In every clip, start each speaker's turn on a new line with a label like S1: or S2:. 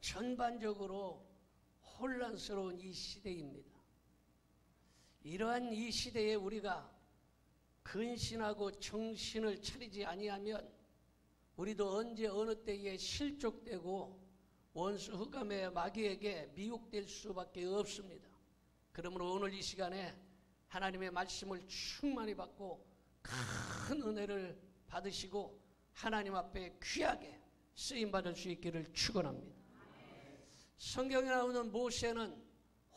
S1: 전반적으로 혼란스러운 이 시대입니다. 이러한 이 시대에 우리가 근신하고 정신을 차리지 아니하면 우리도 언제 어느 때에 실족되고 원수 흑암의 마귀에게 미혹될 수밖에 없습니다. 그러므로 오늘 이 시간에 하나님의 말씀을 충만히 받고 큰 은혜를 받으시고 하나님 앞에 귀하게 쓰임받을 수 있기를 축원합니다. 성경에 나오는 모세는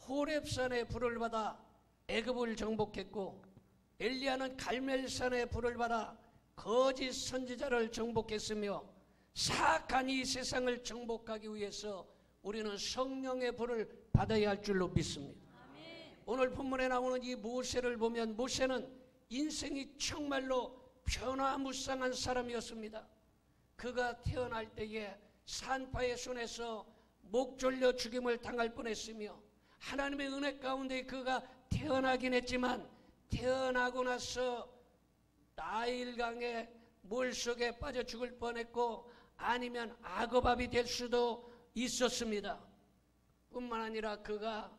S1: 호렙산의 불을 받아 애굽을 정복했고 엘리야는 갈멜산의 불을 받아 거짓 선지자를 정복했으며 사악한 이 세상을 정복하기 위해서 우리는 성령의 불을 받아야 할 줄로 믿습니다. 아멘. 오늘 본문에 나오는 이 모세를 보면 모세는 인생이 정말로 변화무쌍한 사람이었습니다. 그가 태어날 때에 산파의 손에서 목 졸려 죽임을 당할 뻔했으며 하나님의 은혜 가운데 그가 태어나긴 했지만 태어나고 나서 나일강의 물속에 빠져 죽을 뻔했고 아니면 악어밥이 될 수도 있었습니다. 뿐만 아니라 그가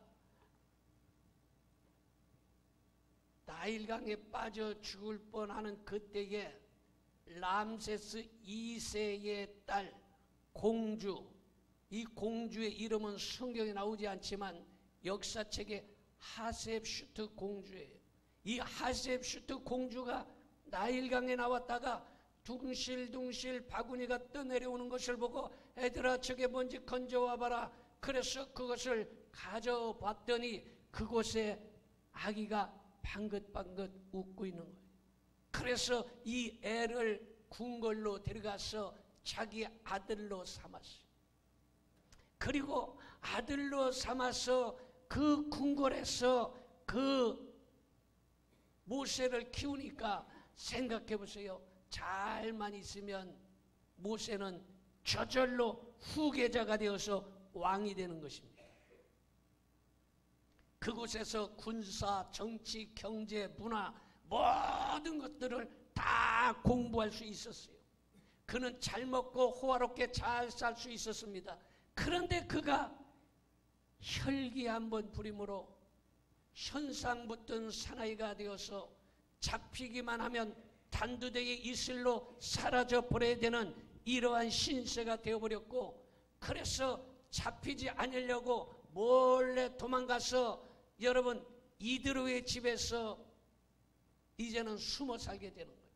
S1: 나일강에 빠져 죽을 뻔하는 그때에 람세스 2세의 딸 공주, 이 공주의 이름은 성경에 나오지 않지만 역사책에 하셉슈트 공주예요. 이 하셉슈트 공주가 나일강에 나왔다가 둥실둥실 바구니가 떠내려오는 것을 보고 애들아 저게 뭔지 건져와봐라. 그래서 그것을 가져봤더니 그곳에 아기가 방긋방긋 웃고 있는 거예요. 그래서 이 애를 궁궐로 데려가서 자기 아들로 삼았어요. 그리고 아들로 삼아서 그 궁궐에서 그 모세를 키우니까 생각해 보세요. 잘만 있으면 모세는 저절로 후계자가 되어서 왕이 되는 것입니다. 그곳에서 군사, 정치, 경제, 문화 모든 것들을 다 공부할 수 있었어요. 그는 잘 먹고 호화롭게 잘 살 수 있었습니다. 그런데 그가 혈기 한번 부림으로 현상 붙은 사나이가 되어서 잡히기만 하면 단두대의 이슬로 사라져 버려야 되는 이러한 신세가 되어버렸고, 그래서 잡히지 않으려고 몰래 도망가서 여러분 이드로의 집에서 이제는 숨어 살게 되는 거예요.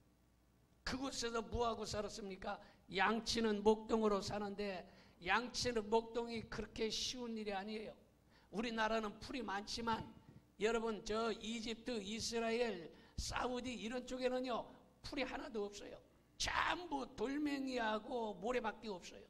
S1: 그곳에서 뭐하고 살았습니까? 양치는 목동으로 사는데 양치는 목동이 그렇게 쉬운 일이 아니에요. 우리나라는 풀이 많지만 여러분 저 이집트, 이스라엘, 사우디 이런 쪽에는요 풀이 하나도 없어요. 전부 돌멩이하고 모래밖에 없어요.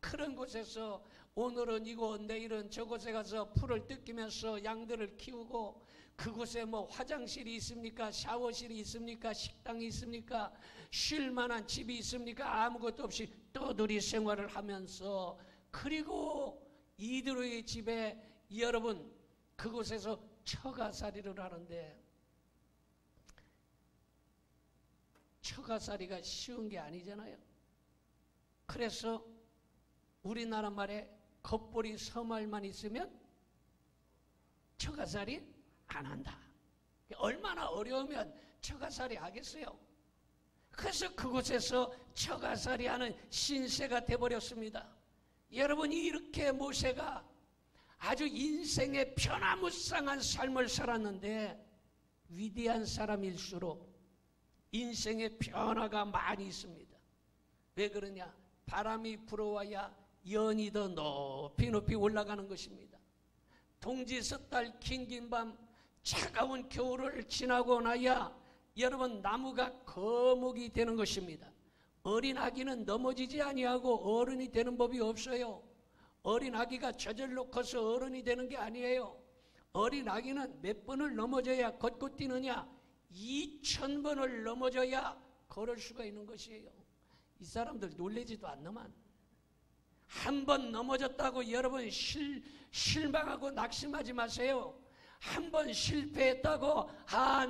S1: 그런 곳에서 오늘은 이곳 내일은 저곳에 가서 풀을 뜯기면서 양들을 키우고, 그곳에 뭐 화장실이 있습니까? 샤워실이 있습니까? 식당이 있습니까? 쉴 만한 집이 있습니까? 아무것도 없이 떠돌이 생활을 하면서, 그리고 이드로의 집에 여러분 그곳에서 처가살이를 하는데, 처가살이가 쉬운 게 아니잖아요. 그래서 우리나라 말에 겉보리 서말만 있으면 처가살이 안 한다. 얼마나 어려우면 처가살이 하겠어요. 그래서 그곳에서 처가살이 하는 신세가 되어버렸습니다. 여러분이 이렇게 모세가 아주 인생의 변화무쌍한 삶을 살았는데 위대한 사람일수록 인생의 변화가 많이 있습니다. 왜 그러냐? 바람이 불어와야 연이 더 높이 높이 올라가는 것입니다. 동지 섣달 긴긴 밤 차가운 겨울을 지나고 나야 여러분 나무가 거목이 되는 것입니다. 어린 아기는 넘어지지 아니하고 어른이 되는 법이 없어요. 어린 아기가 저절로 커서 어른이 되는 게 아니에요. 어린 아기는 몇 번을 넘어져야 걷고 뛰느냐? 2000번을 넘어져야 걸을 수가 있는 것이에요. 이 사람들 놀라지도 않는만 한 번 넘어졌다고 여러분 실망하고 낙심하지 마세요. 한 번 실패했다고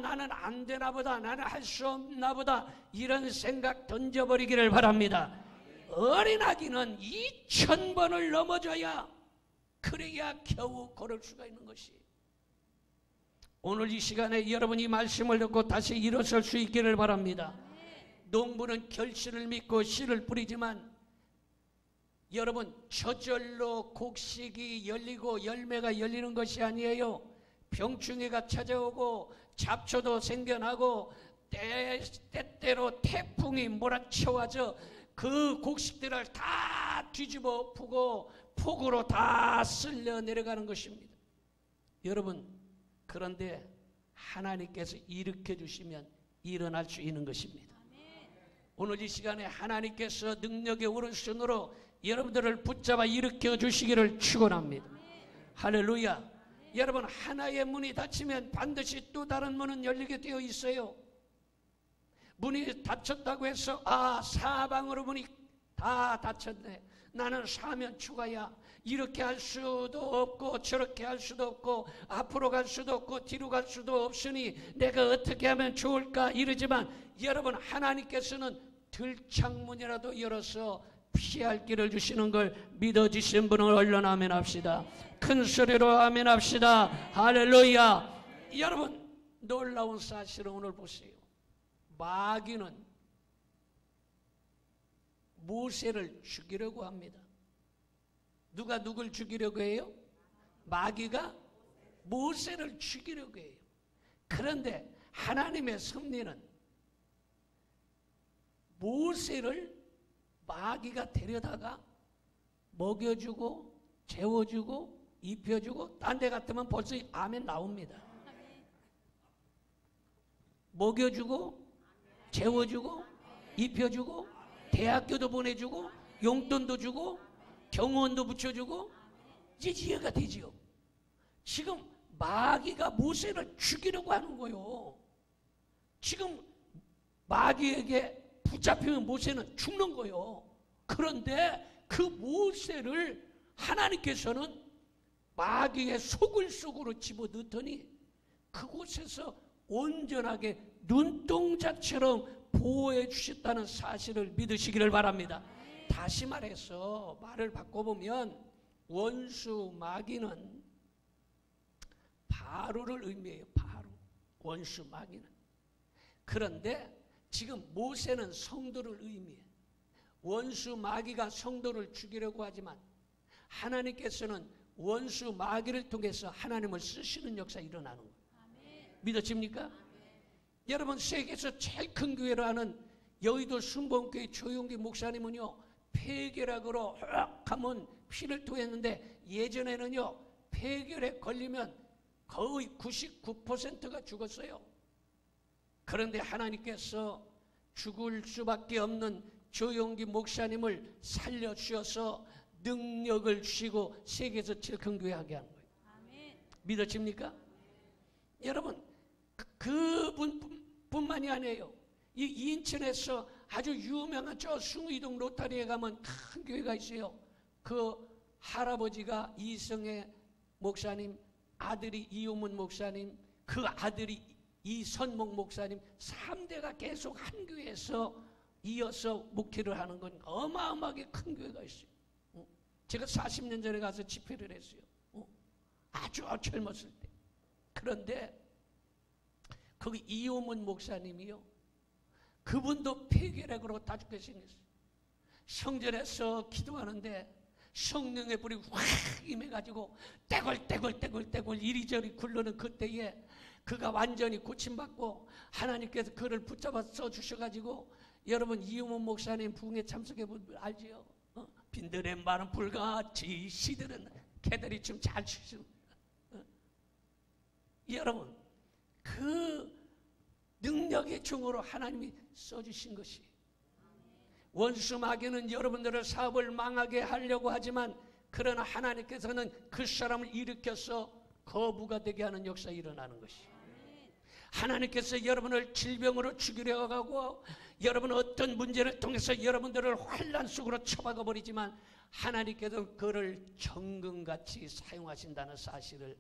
S1: 나는 안 되나 보다, 나는 할 수 없나 보다, 이런 생각 던져버리기를 바랍니다. 어린아기는 2000번을 넘어져야 그래야 겨우 걸을 수가 있는 것이. 오늘 이 시간에 여러분이 말씀을 듣고 다시 일어설 수 있기를 바랍니다. 농부는 결실을 믿고 씨를 뿌리지만 여러분, 저절로 곡식이 열리고 열매가 열리는 것이 아니에요. 병충해가 찾아오고 잡초도 생겨나고 때때로 태풍이 몰아쳐와서 그 곡식들을 다 뒤집어 엎고 폭우로 다 쓸려 내려가는 것입니다. 여러분, 그런데 하나님께서 일으켜 주시면 일어날 수 있는 것입니다. 오늘 이 시간에 하나님께서 능력의 오른손으로 여러분들을 붙잡아 일으켜 주시기를 축원합니다. 할렐루야. 여러분, 하나의 문이 닫히면 반드시 또 다른 문은 열리게 되어 있어요. 문이 닫혔다고 해서 사방으로 문이 다 닫혔네, 나는 사면 추가야, 이렇게 할 수도 없고 저렇게 할 수도 없고 앞으로 갈 수도 없고 뒤로 갈 수도 없으니 내가 어떻게 하면 좋을까 이러지만, 여러분, 하나님께서는 들창문이라도 열어서 피할 길을 주시는 걸 믿어지신 분은 얼른 아멘 합시다. 큰 소리로 아멘 합시다. 할렐루야. 여러분, 놀라운 사실은 오늘 보세요. 마귀는 모세를 죽이려고 합니다. 누가 누굴 죽이려고 해요? 마귀가 모세를 죽이려고 해요. 그런데 하나님의 섭리는 모세를 마귀가 데려다가 먹여주고 재워주고 입혀주고, 딴 데 같으면 벌써 아멘 나옵니다. 먹여주고 재워주고 입혀주고 대학교도 보내주고 용돈도 주고 경호원도 붙여주고 이제 이해가 되지요. 지금 마귀가 모세를 죽이려고 하는 거예요. 지금 마귀에게 붙잡히면 모세는 죽는 거예요. 그런데 그 모세를 하나님께서는 마귀의 속을 속으로 집어넣더니 그곳에서 온전하게 눈동자처럼 보호해 주셨다는 사실을 믿으시기를 바랍니다. 다시 말해서 말을 바꿔보면 원수 마귀는 바로를 의미해요. 바로, 원수 마귀는. 그런데 지금 모세는 성도를 의미해. 원수 마귀가 성도를 죽이려고 하지만 하나님께서는 원수 마귀를 통해서 하나님을 쓰시는 역사 일어나는 거예요. 믿어집니까? 여러분, 세계에서 제일 큰 교회로 하는 여의도 순복음교회 조용기 목사님은요, 폐결핵으로 하면 피를 토했는데, 예전에는요 폐결핵 걸리면 거의 99%가 죽었어요. 그런데 하나님께서 죽을 수밖에 없는 조용기 목사님을 살려주셔서 능력을 주시고 세계에서 제일 큰 교회 하게 한 거예요. 믿어집니까? 여러분, 그분뿐만이 아니에요. 이 인천에서 아주 유명한 저 숭의동 로타리에 가면 큰 교회가 있어요. 그 할아버지가 이성애 목사님, 아들이 이호문 목사님, 그 아들이 이선목 목사님, 3대가 계속 한 교회에서 이어서 목회를 하는 건 어마어마하게 큰 교회가 있어요. 제가 40년 전에 가서 집회를 했어요. 아주 젊었을 때. 그런데 거기 이호문 목사님이요, 그분도 폐결핵으로 다 죽게 생겼어요. 성전에서 기도하는데 성령의 불이 확 임해가지고 떼굴떼굴 이리저리 굴르는 그때에 그가 완전히 고침받고 하나님께서 그를 붙잡아 써주셔가지고, 여러분, 이호문 목사님 부흥에 참석해 보면 알지요? 빈들의 마른 불같이 시들은 개들이 좀 잘 추시는. 여러분, 그 능력의 종으로 하나님이 써주신 것이, 원수 마귀는 여러분들의 사업을 망하게 하려고 하지만, 그러나 하나님께서는 그 사람을 일으켜서 거부가 되게 하는 역사 일어나는 것이, 하나님께서 여러분을 질병으로 죽이려 하고 여러분 어떤 문제를 통해서 여러분들을 환난 속으로 처박아 버리지만, 하나님께서 그를 정금같이 사용하신다는 사실을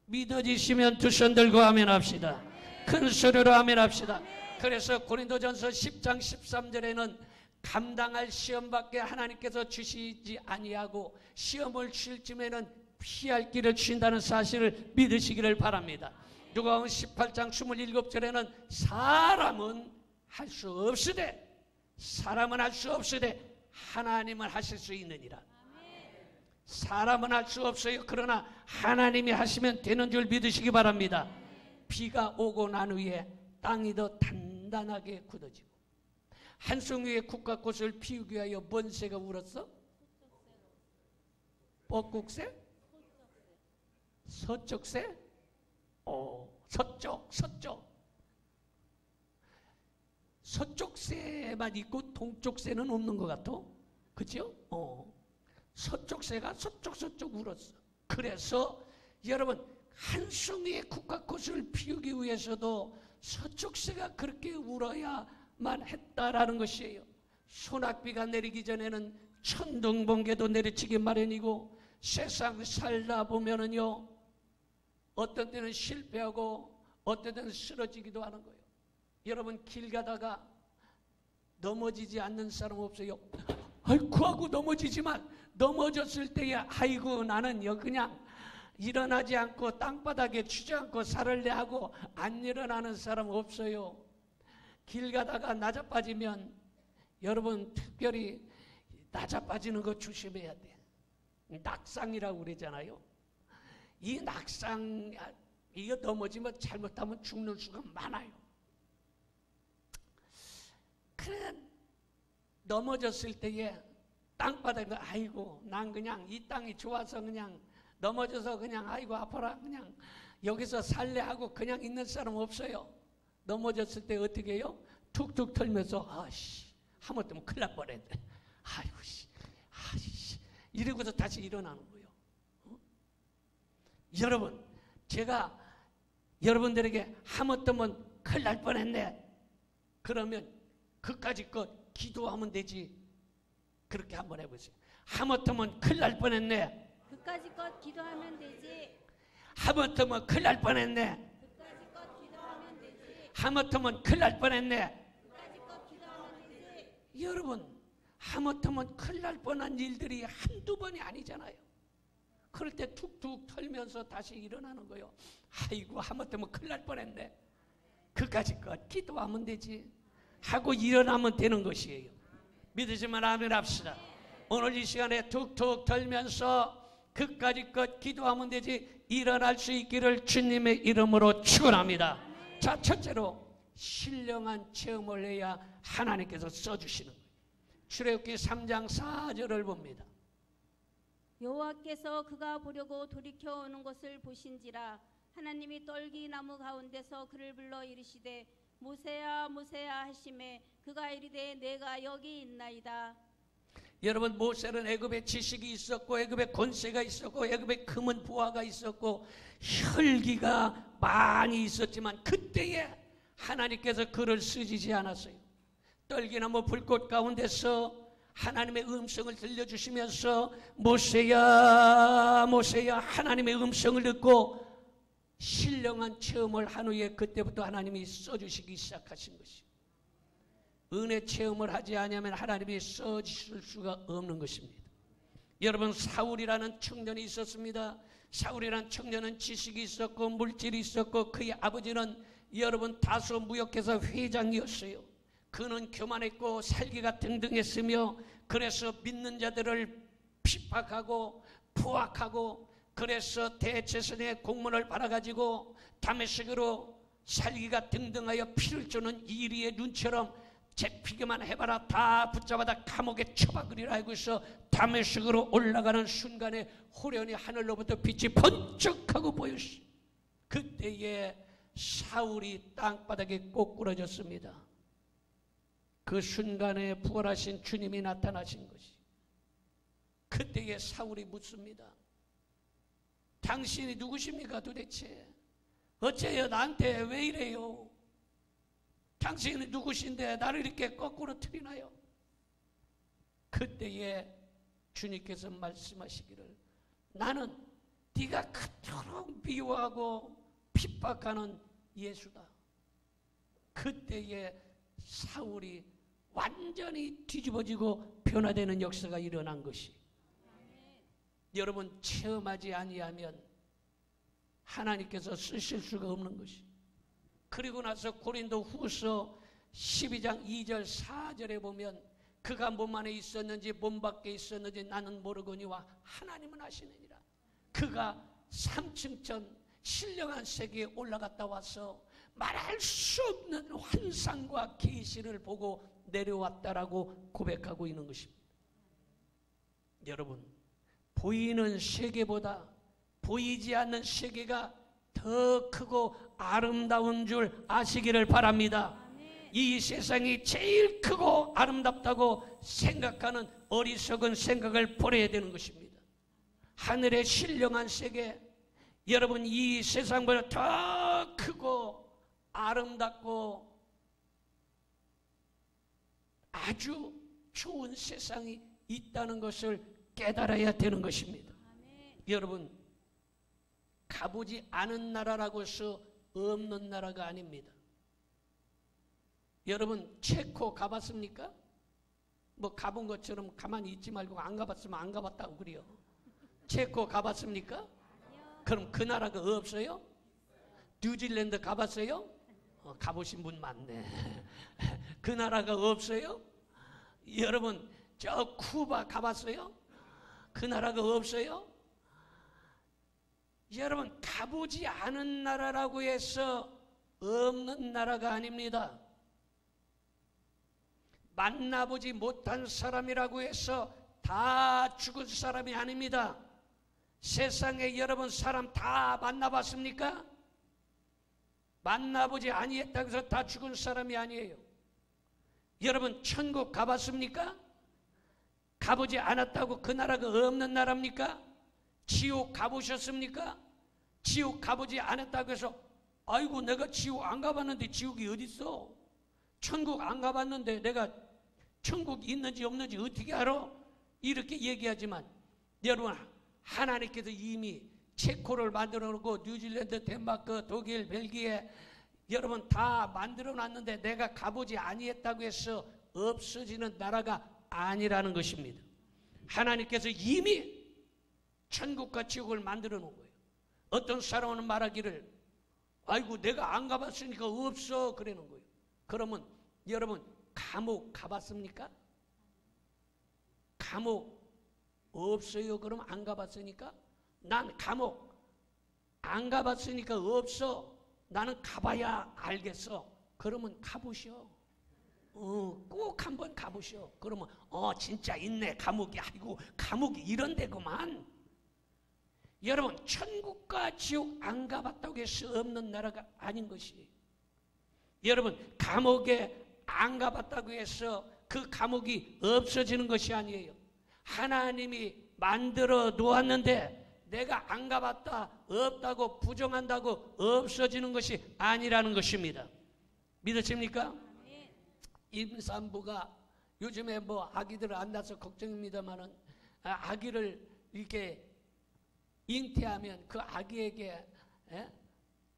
S1: 믿어지시면 두 손 들고 아멘 합시다. 큰 소리로 아멘 합시다. 그래서 고린도전서 10장 13절에는 감당할 시험밖에 하나님께서 주시지 아니하고 시험을 칠 쯤에는 피할 길을 주신다는 사실을 믿으시기를 바랍니다. 누가복음 18장 27절에는 사람은 할 수 없으되 하나님은 하실 수 있느니라. 사람은 할 수 없어요. 그러나 하나님이 하시면 되는 줄 믿으시기 바랍니다. 비가 오고 난 후에 땅이 더 단단하게 굳어지고 한 송이의 국화꽃을 피우기 위하여 뭔 새가 울었어? 뻐국새? 서쪽새? 서쪽새만 있고 동쪽새는 없는 것 같아. 그죠? 서쪽새가 서쪽 울었어. 그래서 여러분 한 송이의 국화꽃을 피우기 위해서도 서쪽새가 그렇게 울어야만 했다라는 것이에요. 소낙비가 내리기 전에는 천둥번개도 내리치기 마련이고 세상 살다 보면은요 어떤 때는 실패하고 어떤 때는 쓰러지기도 하는 거예요. 여러분 길 가다가 넘어지지 않는 사람 없어요? 아이고 하고 넘어지지만 넘어졌을 때에 아이고 나는요 그냥 일어나지 않고 땅바닥에 주저앉고 살을래 하고 안 일어나는 사람 없어요. 길 가다가 나자빠지면 여러분 특별히 나자빠지는 거 조심해야 돼. 낙상이라고 그러잖아요. 이 낙상 이거 넘어지면 잘못하면 죽는 수가 많아요. 그래 넘어졌을 때에 땅바닥에 아이고 난 그냥 이 땅이 좋아서 그냥 넘어져서 그냥 아이고 아파라 그냥 여기서 살래 하고 그냥 있는 사람 없어요. 넘어졌을 때 어떻게 해요? 툭툭 털면서 아씨 하마터면 큰일 날 뻔했네. 아이고 씨 아씨 이러고서 다시 일어나는 거예요. 여러분 제가 여러분들에게 하마터면 큰일 날 뻔했네 그러면 그까짓 것 기도하면 되지. 그렇게 한번 해보세요. 하마터면 큰일 날 뻔했네.
S2: 그까짓 것 기도하면 되지.
S1: 하마터면 큰일 날 뻔했네.
S2: 그까짓 것 기도하면 되지.
S1: 하마터면 큰일 날 뻔했네.
S2: 그까짓 것 기도하면 되지.
S1: 여러분 하마터면 큰일 날 뻔한 일들이 한두 번이 아니잖아요. 그럴 때 툭툭 털면서 다시 일어나는 거예요. 아이고 하마터면 큰일 날 뻔했네. 그까짓 것 기도하면 되지 하고 일어나면 되는 것이에요. 믿으시면 아멘 합시다. 오늘 이 시간에 툭툭 털면서 그까짓 것 기도하면 되지 일어날 수 있기를 주님의 이름으로 축원합니다. 자, 첫째로 신령한 체험을 해야 하나님께서 써주시는 거예요. 출애굽기 3장 4절을 봅니다.
S2: 여호와께서 그가 보려고 돌이켜 오는 것을 보신지라 하나님이 떨기나무 가운데서 그를 불러 이르시되 모세야 모세야 하시매 그가 이르되 내가 여기 있나이다.
S1: 여러분 모세는 애굽에 지식이 있었고 애굽에 권세가 있었고 애굽에 금은 부하가 있었고 혈기가 많이 있었지만 그때에 하나님께서 그를 쓰시지 않았어요. 떨기나무 불꽃 가운데서 하나님의 음성을 들려주시면서 모세야 모세야 하나님의 음성을 듣고 신령한 체험을 한 후에 그때부터 하나님이 써주시기 시작하신 것이에요. 은혜 체험을 하지 않으면 하나님이 써주실 수가 없는 것입니다. 여러분 사울이라는 청년이 있었습니다. 사울이라는 청년은 지식이 있었고 물질이 있었고 그의 아버지는 여러분 다소 무역회사 회장이었어요. 그는 교만했고 살기가 등등했으며 그래서 믿는 자들을 핍박하고 포악하고 그래서 대제사장의 공문을 받아가지고 다메섹으로 살기가 등등하여 피를 주는 이리의 눈처럼 잡히기만 해봐라 다 붙잡아다 감옥에 처박으리라 하고 있어 다메섹으로 올라가는 순간에 호련히 하늘로부터 빛이 번쩍하고 보였어요. 그때에 사울이 땅바닥에 꼬꾸라졌습니다. 그 순간에 부활하신 주님이 나타나신 것이. 그때에 사울이 묻습니다. 당신이 누구십니까 도대체? 어째요 나한테 왜 이래요? 당신이 누구신데 나를 이렇게 거꾸로 틀리나요? 그때에 주님께서 말씀하시기를 나는 네가 그토록 미워하고 핍박하는 예수다. 그때에 사울이 완전히 뒤집어지고 변화되는 역사가 일어난 것이, 여러분 체험하지 아니하면 하나님께서 쓰실 수가 없는 것이. 그리고 나서 고린도 후서 12장 2절 4절에 보면 그가 몸 안에 있었는지 몸 밖에 있었는지 나는 모르거니와 하나님은 아시느니라. 그가 3층 전 신령한 세계에 올라갔다 와서 말할 수 없는 환상과 계시를 보고 내려왔다라고 고백하고 있는 것입니다. 여러분, 보이는 세계보다 보이지 않는 세계가 더 크고 아름다운 줄 아시기를 바랍니다. 이 세상이 제일 크고 아름답다고 생각하는 어리석은 생각을 버려야 되는 것입니다. 하늘의 신령한 세계, 여러분 이 세상보다 더 크고 아름답고 아주 좋은 세상이 있다는 것을 깨달아야 되는 것입니다. 여러분, 가보지 않은 나라라고 해서 없는 나라가 아닙니다. 여러분 체코 가봤습니까? 뭐 가본 것처럼 가만히 있지 말고 안 가봤으면 안 가봤다고 그래요. 체코 가봤습니까? 그럼 그 나라가 없어요? 뉴질랜드 가봤어요? 가보신 분 많네. 그 나라가 없어요? 여러분 저 쿠바 가봤어요? 그 나라가 없어요? 여러분 가보지 않은 나라라고 해서 없는 나라가 아닙니다. 만나보지 못한 사람이라고 해서 다 죽은 사람이 아닙니다. 세상에 여러분 사람 다 만나봤습니까? 만나보지 아니했다고 해서 다 죽은 사람이 아니에요. 여러분 천국 가봤습니까? 가보지 않았다고 그 나라가 없는 나라입니까? 지옥 가보셨습니까? 지옥 가보지 않았다고 해서 아이고 내가 지옥 안 가봤는데 지옥이 어디 있어? 천국 안 가봤는데 내가 천국 있는지 없는지 어떻게 알아? 이렇게 얘기하지만 여러분 하나님께서 이미 체코를 만들어 놓고 뉴질랜드, 덴마크, 독일, 벨기에 여러분 다 만들어 놨는데 내가 가보지 아니했다고 해서 없어지는 나라가 아니라는 것입니다. 하나님께서 이미 천국과 지옥을 만들어 놓은 거예요. 어떤 사람은 말하기를 아이고 내가 안 가봤으니까 없어 그러는 거예요. 그러면 여러분 감옥 가봤습니까? 감옥 없어요? 그럼 안 가봤으니까? 난 감옥 안 가봤으니까 없어. 나는 가봐야 알겠어. 그러면 가보셔. 꼭 한번 가보셔. 그러면 진짜 있네 감옥이. 아이고 감옥이 이런 데구만. 여러분 천국과 지옥 안 가봤다고 해서 없는 나라가 아닌 것이, 여러분 감옥에 안 가봤다고 해서 그 감옥이 없어지는 것이 아니에요. 하나님이 만들어 놓았는데 내가 안 가봤다 없다고 부정한다고 없어지는 것이 아니라는 것입니다. 믿으십니까? 임산부가 요즘에 뭐 아기들 안 낳아서 걱정입니다만은 아기를 이렇게 잉태하면 그 아기에게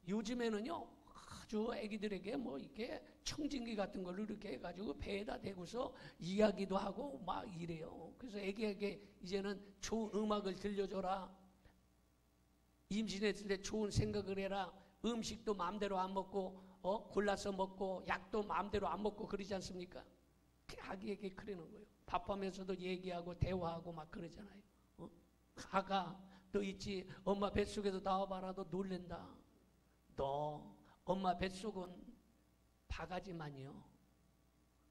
S1: 요즘에는요 아주 아기들에게 뭐 이렇게 청진기 같은 걸 이렇게 해가지고 배에다 대고서 이야기도 하고 막 이래요. 그래서 아기에게 이제는 좋은 음악을 들려줘라. 임신했을 때 좋은 생각을 해라. 음식도 마음대로 안 먹고 골라서 먹고 약도 마음대로 안 먹고 그러지 않습니까? 아기에게 그러는 거예요. 밥하면서도 얘기하고 대화하고 막 그러잖아요. 아가 너 있지 엄마 뱃속에서 나와봐라. 너 놀랜다. 너 엄마 뱃속은 바가지만이요.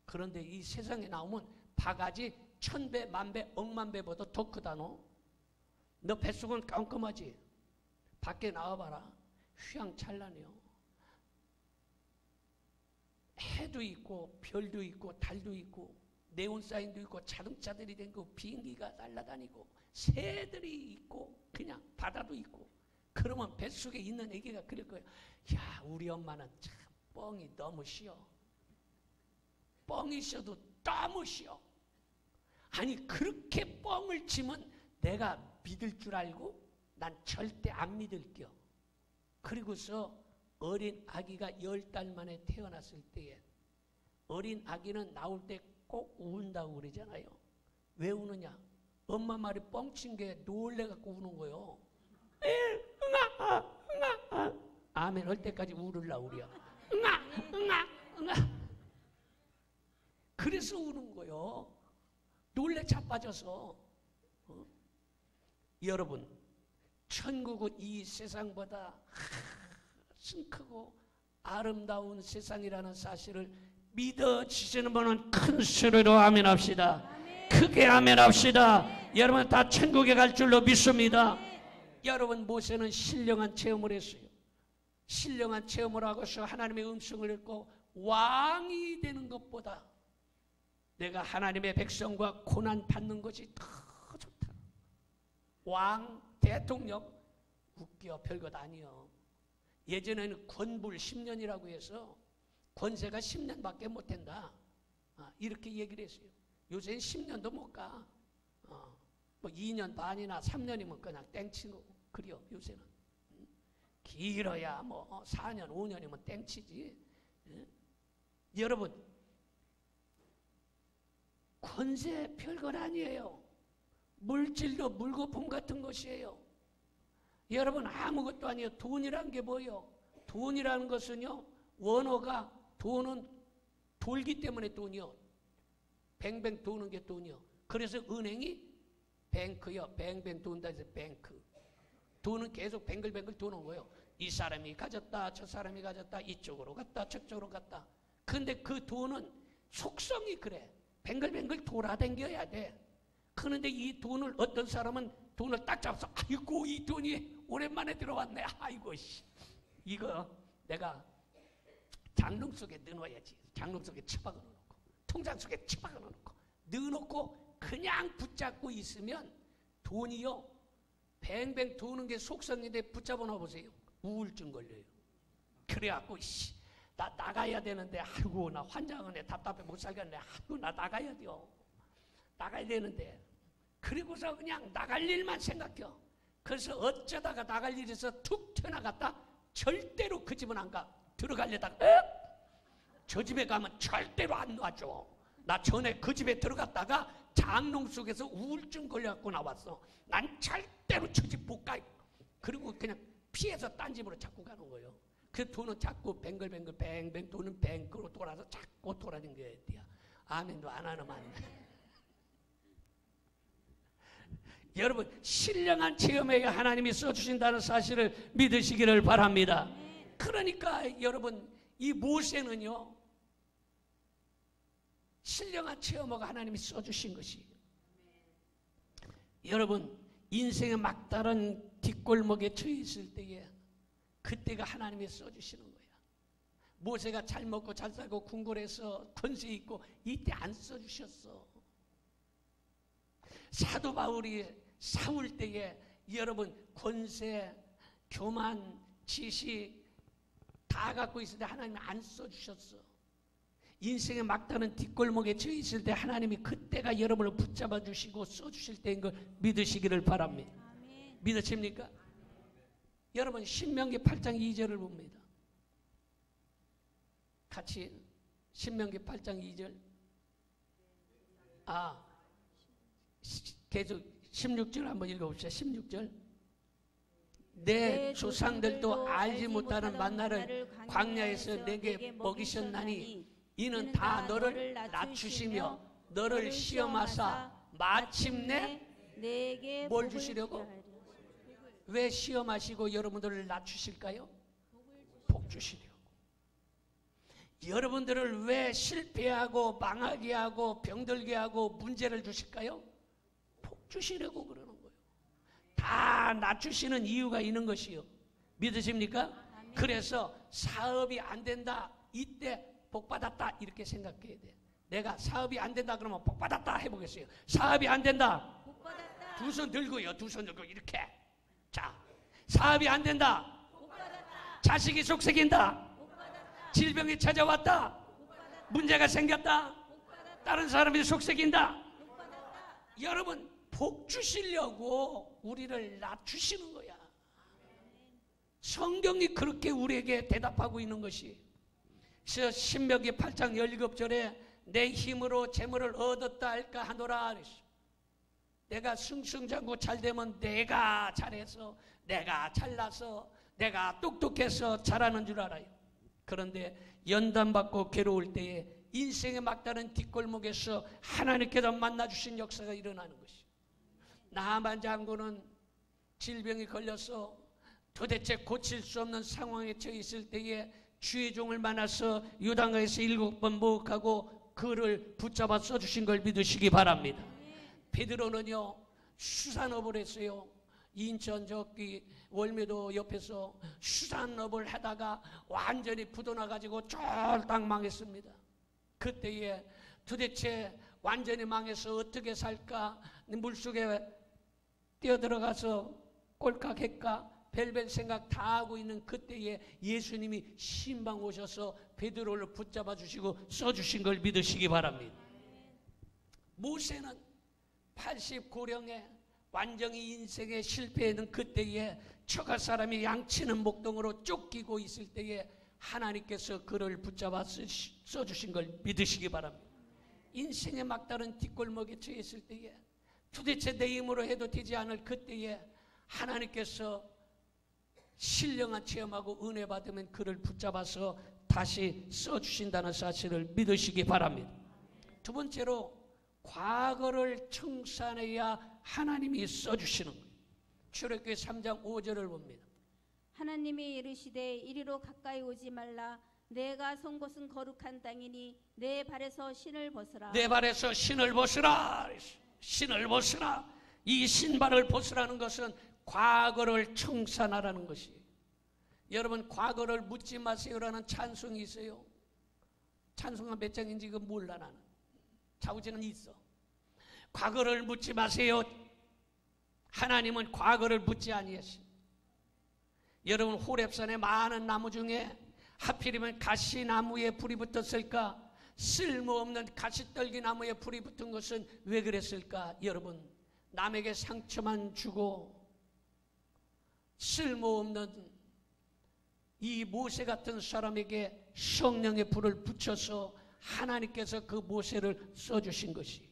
S1: 그런데 이 세상에 나오면 바가지 1000배, 만배, 억만 배보다 더 크다. 너 뱃속은 깜깜하지. 밖에 나와봐라. 휘황찬란해요. 해도 있고 별도 있고 달도 있고 네온사인도 있고 자동차들이 다니고 비행기가 날아다니고 새들이 있고 그냥 바다도 있고. 그러면 뱃속에 있는 애기가 그럴 거예요. 야 우리 엄마는 참 뻥이 너무 쉬워. 뻥이 쉬어도 너무 쉬워. 아니 그렇게 뻥을 치면 내가 믿을 줄 알고 난 절대 안 믿을게요. 그리고서 어린 아기가 10달 만에 태어났을 때에 어린 아기는 나올 때 꼭 운다고 그러잖아요. 왜 우느냐? 엄마 말이 뻥친 게 놀래갖고 우는 거요. 응아. 아멘 할 때까지 울을라 우리야. 응아. 그래서 우는 거요. 놀래 자빠져서. 여러분, 천국은 이 세상보다 훨씬 크고 아름다운 세상이라는 사실을 믿어지시는 분은 큰 소리로 아멘합시다. 크게 아멘합시다. 여러분 다 천국에 갈 줄로 믿습니다. 여러분, 모세는 신령한 체험을 했어요. 신령한 체험을 하고서 하나님의 음성을 듣고 왕이 되는 것보다 내가 하나님의 백성과 고난 받는 것이 더 좋다. 왕, 대통령 웃겨, 별것 아니요. 예전에는 권불 10년이라고 해서 권세가 10년밖에 못 된다, 이렇게 얘기를 했어요. 요새는 10년도 못 가. 뭐 2년 반이나 3년이면 그냥 땡치고 그래요. 요새는 길어야 뭐 4년 5년이면 땡치지. 여러분, 권세 별것 아니에요. 물질도 물거품 같은 것이에요. 여러분, 아무것도 아니에요. 돈이란 게 뭐예요? 돈이라는 것은요, 원어가 돈은 돌기 때문에 돈이요. 뱅뱅 도는 게 돈이요. 그래서 은행이 뱅크요. 뱅뱅 돈다 해서 뱅크. 돈은 계속 뱅글뱅글 도는 거예요. 이 사람이 가졌다, 저 사람이 가졌다, 이쪽으로 갔다, 저쪽으로 갔다. 근데 그 돈은 속성이 그래. 뱅글뱅글 돌아다녀야 돼. 그런데 이 돈을 어떤 사람은 돈을 딱 잡아서 아이고 이 돈이 오랜만에 들어왔네. 아이고 이거 내가 장롱 속에 넣어야지. 장롱 속에 처박아 놓고 통장 속에 처박아 놓고 넣어놓고 그냥 붙잡고 있으면 돈이요 뱅뱅 도는 게 속성인데 붙잡아 놓아보세요. 우울증 걸려요. 그래갖고 나 나가야 되는데 아이고 나 환장하네. 답답해 못 살겠네. 아이고 나 나가야 돼요. 나가야 되는데 그리고서 그냥 나갈 일만 생각해요. 그래서 어쩌다가 나갈 일이 있어서 툭 튀어나갔다 절대로 그 집은 안 가. 들어가려다가 저 집에 가면 절대로 안 놔줘. 나 전에 그 집에 들어갔다가 장롱 속에서 우울증 걸려갖고 나왔어. 난 절대로 저 집 못 가. 그리고 그냥 피해서 딴 집으로 자꾸 가는 거예요. 그 돈은 자꾸 뱅글뱅글 뱅뱅 돈은 뱅크로 돌아서 자꾸 돌아다녀야 돼요. 아멘도 안 하는 말. 여러분, 신령한 체험에 하나님이 써주신다는 사실을 믿으시기를 바랍니다. 그러니까 여러분, 이 모세는요 신령한 체험하고 하나님이 써주신 것이, 여러분 인생의 막다른 뒷골목에 처해 있을 때에 그때가 하나님이 써주시는 거야. 모세가 잘 먹고 잘 살고 궁궐에서 권세 있고 이때 안 써주셨어. 사도 바울이 싸울 때에 여러분 권세, 교만, 지식 다 갖고 있을 때 하나님이 안 써주셨어. 인생의 막다른 뒷골목에 처해 있을 때 하나님이 그때가 여러분을 붙잡아 주시고 써주실 때인 걸 믿으시기를 바랍니다.
S2: 아멘.
S1: 믿으십니까? 여러분 신명기 8장 2절을 봅니다. 같이 신명기 8장 2절. 계속 16절 한번 읽어봅시다. 16절. 내 조상들도 알지 못하는 만나를 광야에서 내게 먹이셨나니 이는 다 너를 낮추시며 너를 시험하사 마침내
S2: 내게
S1: 뭘 주시려고? 왜 시험하시고 여러분들을 낮추실까요? 복 주시려고. 여러분들을 왜 실패하고 망하게 하고 병들게 하고 문제를 주실까요? 복 주시려고 그러는 거예요. 다 낮추시는 이유가 있는 것이요. 믿으십니까? 그래서 사업이 안 된다, 이때 복 받았다 이렇게 생각해야 돼. 내가 사업이 안 된다 그러면 복 받았다 해보겠어요. 사업이 안 된다.
S2: 복 받았다.
S1: 두 손 들고요. 두 손 들고 이렇게. 자, 사업이 안 된다.
S2: 복 받았다.
S1: 자식이 속색인다.
S2: 복 받았다.
S1: 질병이 찾아왔다.
S2: 복 받았다.
S1: 문제가 생겼다.
S2: 복 받았다.
S1: 다른 사람이 속색인다.
S2: 복 받았다.
S1: 여러분 복 주시려고 우리를 낮추시는 거야. 성경이 그렇게 우리에게 대답하고 있는 것이. 그래서 신명기 8장 17절에 내 힘으로 재물을 얻었다 할까 하노라 그랬어. 내가 승승장구 잘되면 내가 잘해서, 내가 잘나서, 내가 똑똑해서 잘하는 줄 알아요. 그런데 연단받고 괴로울 때에 인생의 막다른 뒷골목에서 하나님께서 만나주신 역사가 일어나는 것이에요. 나만 장군은 질병이 걸려서 도대체 고칠 수 없는 상황에 처해 있을 때에 주의 종을 만나서 요단강에서 7번 목욕하고 그를 붙잡아 써주신 걸 믿으시기 바랍니다. 베드로는요 수산업을 했어요. 인천 저기 월미도 옆에서 수산업을 하다가 완전히 부도나가지고 쫄딱 망했습니다. 그때에 도대체 완전히 망해서 어떻게 살까, 물속에 뛰어들어가서 꼴깍할까 별별 생각 다 하고 있는 그때에 예수님이 신방 오셔서 베드로를 붙잡아 주시고 써주신 걸 믿으시기 바랍니다. 모세는 89령에 완전히 인생에 실패했는 그때에 처가 사람이 양치는 목동으로 쫓기고 있을 때에 하나님께서 그를 붙잡아 써주신 걸 믿으시기 바랍니다. 인생의 막다른 뒷골목에 처해 있을 때에 도대체 내 힘으로 해도 되지 않을 그때에 하나님께서 신령한 체험하고 은혜 받으면 그를 붙잡아서 다시 써주신다는 사실을 믿으시기 바랍니다. 두 번째로 과거를 청산해야 하나님이 써주시는 거예요. 출애굽기 3장 5절을 봅니다.
S2: 하나님이 이르시되 이리로 가까이 오지 말라. 내가 선 곳은 거룩한 땅이니 내 발에서 신을 벗으라.
S1: 내 발에서 신을 벗으라. 신을 벗으라. 이 신발을 벗으라는 것은 과거를 청산하라는 것이에요. 여러분 과거를 묻지 마세요라는 찬송이 있어요. 찬송가 몇 장인지 이거 몰라 나는. 자우지는 있어. 과거를 묻지 마세요. 하나님은 과거를 묻지 아니하시. 여러분 호렙산의 많은 나무 중에 하필이면 가시나무에 불이 붙었을까? 쓸모없는 가시떨기 나무에 불이 붙은 것은 왜 그랬을까? 여러분 남에게 상처만 주고 쓸모없는 이 모세 같은 사람에게 성령의 불을 붙여서 하나님께서 그 모세를 써주신 것이.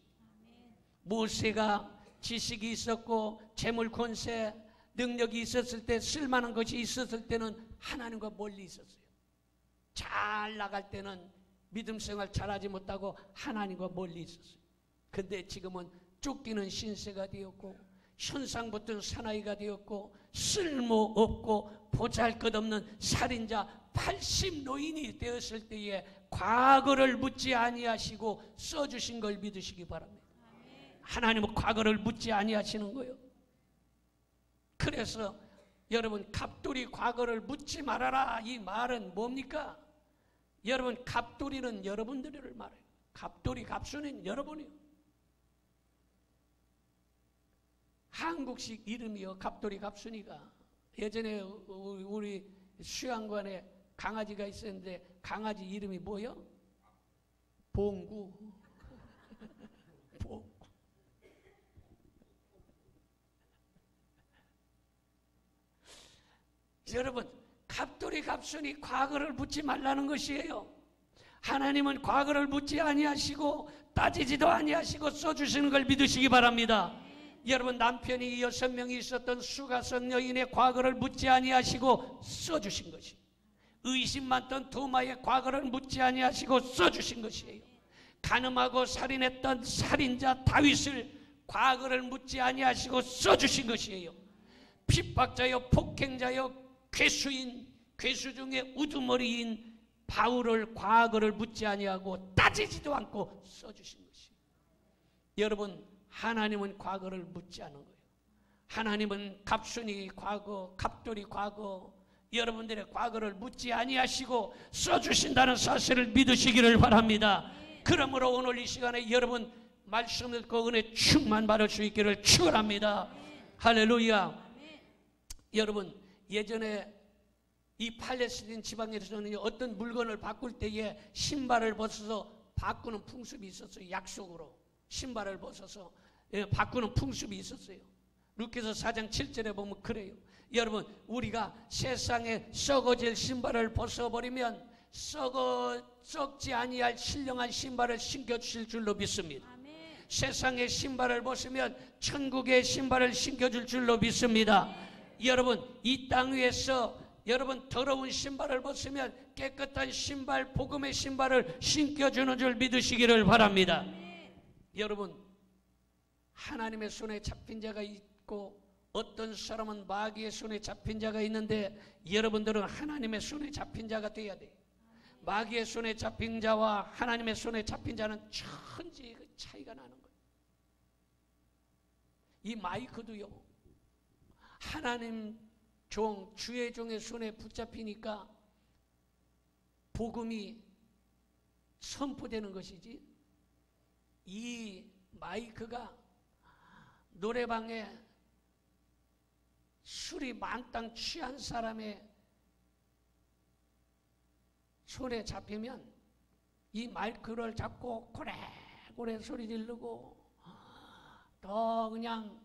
S1: 모세가 지식이 있었고 재물 권세 능력이 있었을 때, 쓸만한 것이 있었을 때는 하나님과 멀리 있었어요. 잘 나갈 때는 믿음 생활 잘하지 못하고 하나님과 멀리 있었어요. 근데 지금은 쫓기는 신세가 되었고 현상 붙은 사나이가 되었고 쓸모없고 보잘것없는 살인자 80 노인이 되었을 때에 과거를 묻지 아니하시고 써주신 걸 믿으시기 바랍니다. 하나님은 과거를 묻지 아니하시는 거예요. 그래서 여러분 갑돌이 과거를 묻지 말아라 이 말은 뭡니까? 여러분 갑돌이는 여러분들을 말해요. 갑돌이 갑순이는 여러분이요. 한국식 이름이요. 갑돌이 갑순이가. 예전에 우리 수양관에 강아지가 있었는데 강아지 이름이 뭐요? 봉구. 봉구. 여러분 갑돌이 갑순이 과거를 묻지 말라는 것이에요. 하나님은 과거를 묻지 아니하시고 따지지도 아니하시고 써주시는 걸 믿으시기 바랍니다. 여러분 남편이 6명이 있었던 수가성 여인의 과거를 묻지 아니하시고 써주신 것이. 의심 많던 도마의 과거를 묻지 아니하시고 써주신 것이에요. 간음하고 살인했던 살인자 다윗을 과거를 묻지 아니하시고 써주신 것이에요. 핍박자요 폭행자요 괴수인 괴수 중에 우두머리인 바울을 과거를 묻지 아니하고 따지지도 않고 써주신 것이에요. 여러분 하나님은 과거를 묻지 않은 거예요. 하나님은 갑순이 과거, 갑돌이 과거, 여러분들의 과거를 묻지 아니하시고 써주신다는 사실을 믿으시기를 바랍니다. 그러므로 오늘 이 시간에 여러분 말씀 듣고 은혜 충만 받을 수 있기를 축원합니다. 할렐루야. 여러분 예전에 이 팔레스틴 지방에서는 어떤 물건을 바꿀 때에 신발을 벗어서 바꾸는 풍습이 있었어요. 약속으로 신발을 벗어서 바꾸는 풍습이 있었어요. 루카서 4장 7절에 보면 그래요. 여러분 우리가 세상에 썩어질 신발을 벗어버리면 썩지 아니할 신령한 신발을 신겨주실 줄로 믿습니다.
S2: 아멘.
S1: 세상의 신발을 벗으면 천국의 신발을 신겨줄 줄로 믿습니다. 여러분, 이 땅 위에서 여러분 더러운 신발을 벗으면 깨끗한 신발, 복음의 신발을 신겨주는 줄 믿으시기를 바랍니다. 여러분, 하나님의 손에 잡힌 자가 있고 어떤 사람은 마귀의 손에 잡힌 자가 있는데, 여러분들은 하나님의 손에 잡힌 자가 돼야 돼요. 마귀의 손에 잡힌 자와 하나님의 손에 잡힌 자는 천지 그 차이가 나는 거예요. 이 마이크도요, 하나님 종, 주의 종의 손에 붙잡히니까 복음이 선포되는 것이지, 이 마이크가 노래방에 술이 만땅 취한 사람의 손에 잡히면 이 마이크를 잡고 고래고래 소리 지르고 더 그냥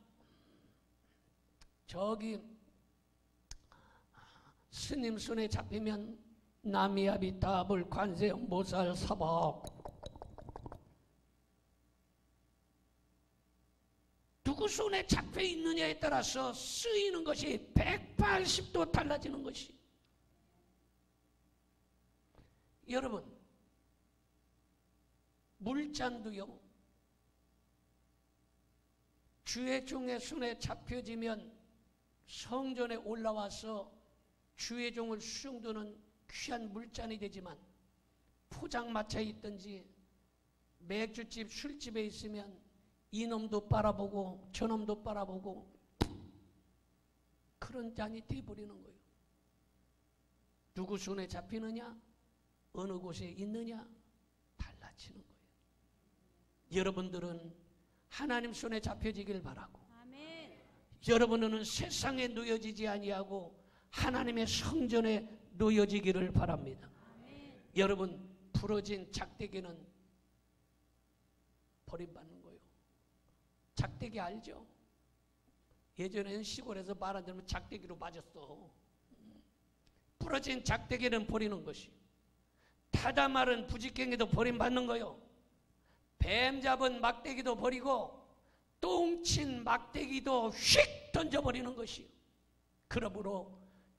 S1: 저기 스님 손에 잡히면 나미아비 타불 관세음 모살 사박, 누구 손에 잡혀 있느냐에 따라서 쓰이는 것이 180도 달라지는 것이. 여러분, 물잔도요, 주의 종의 손에 잡혀지면 성전에 올라와서 주의 종을 수용두는 귀한 물잔이 되지만, 포장마차에 있든지 맥주집, 술집에 있으면 이놈도 빨아보고 저놈도 빨아보고 그런 잔이 돼버리는 거예요. 누구 손에 잡히느냐, 어느 곳에 있느냐 달라지는 거예요. 여러분들은 하나님 손에 잡혀지길 바라고,
S2: 아멘.
S1: 여러분은 세상에 놓여지지 아니하고 하나님의 성전에 놓여지기를 바랍니다.
S2: 아멘.
S1: 여러분, 부러진 작대기는 버림받는 거예요. 작대기 알죠? 예전에는 시골에서 말 안 들으면 작대기로 맞았어. 부러진 작대기는 버리는 것이, 타다 마른 부직갱이도 버림받는 거요. 뱀 잡은 막대기도 버리고 똥친 막대기도 휙 던져버리는 것이요. 그러므로